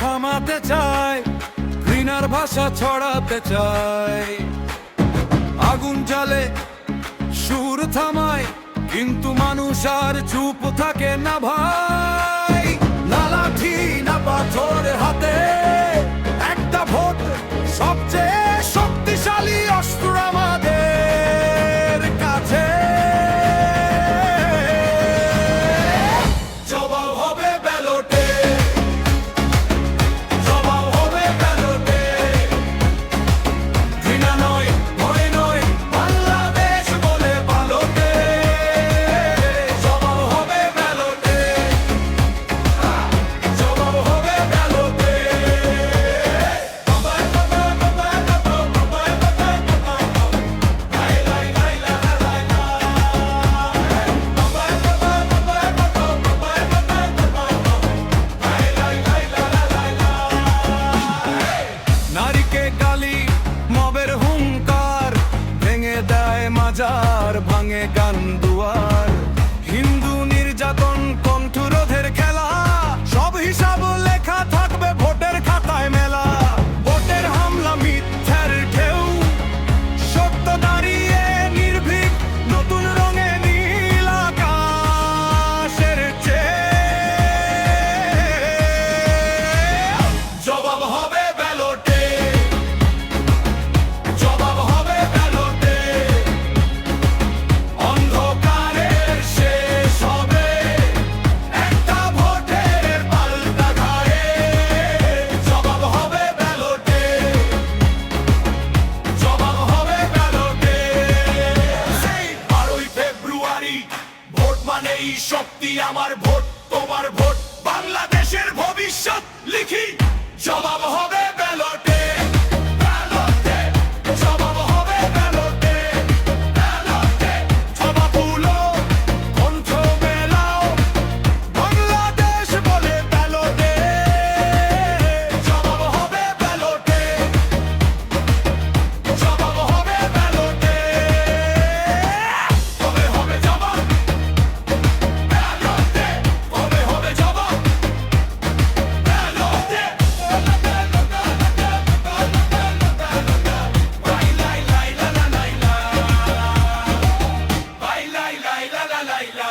থামাতে চায়, ঘৃণার ভাষা ছড়াতে চায়। আগুন জ্বালে, সুর থামায়, কিন্তু মানুষ আর চুপ থাকে না ভাই। না লাঠি না পাথর হাতে, একটা ভোট সবচেয়ে শক্তিশালী অস্ত্র আমাদের কাছে। জবাব হবে ব্যালটে, জবাব হবে ব্যালটে। ঘৃণা নয়, ভয় নয়, বাংলাদেশ বলে পালটে। জবাব হবে ব্যালটে, জবাব হবে ব্যালটে। নারীকে গালি, মবের হুঙ্কার, ভেঙে দেয় মাজার, ভাঙে গান দুয়ার। হিন্দু নির্যাতন কণ্ঠরোধের খেলা, সব হিসাব লেখা থাকবে ভোটের খাতায় মেলা। ভোটের হামলা মিথ্যার ঢেউ, সত্য দাঁড়িয়ে নির্ভীক, নতুন রঙে নীল আকাশের চেয়ে। জবাব হবে ব্যালটে, জবাব হবে ব্যালটে। অন্ধকারের শেষ হবে একটা ভোটের পাল্টা ঘায়ে। জবাব হবে ব্যালটে, জবাব হবে ব্যালটে। সেই 12ই ফেব্রুয়ারি, ভোট মানেই শক্তি, আমার ভোট তোমার ভোট, বাংলাদেশের ভবিষ্যৎ লিখি। জবাব হবে ব্যালটে, ব্যালটে, জবাব হবে ব্যালটে, ব্যালটে। জবাব তুলো, কণ্ঠ মেলাও, বাংলাদেশ বলে ব্যালটে। জবাব হবে ব্যালটে, জবাব হবে ব্যালটে। কবে হবে জবাব ব্যালটে, কবে হবে জবাব ব্যালটে। লাই লাই লাই লা লা লাই লা, লাই লাই লাই লা লা লাই লা।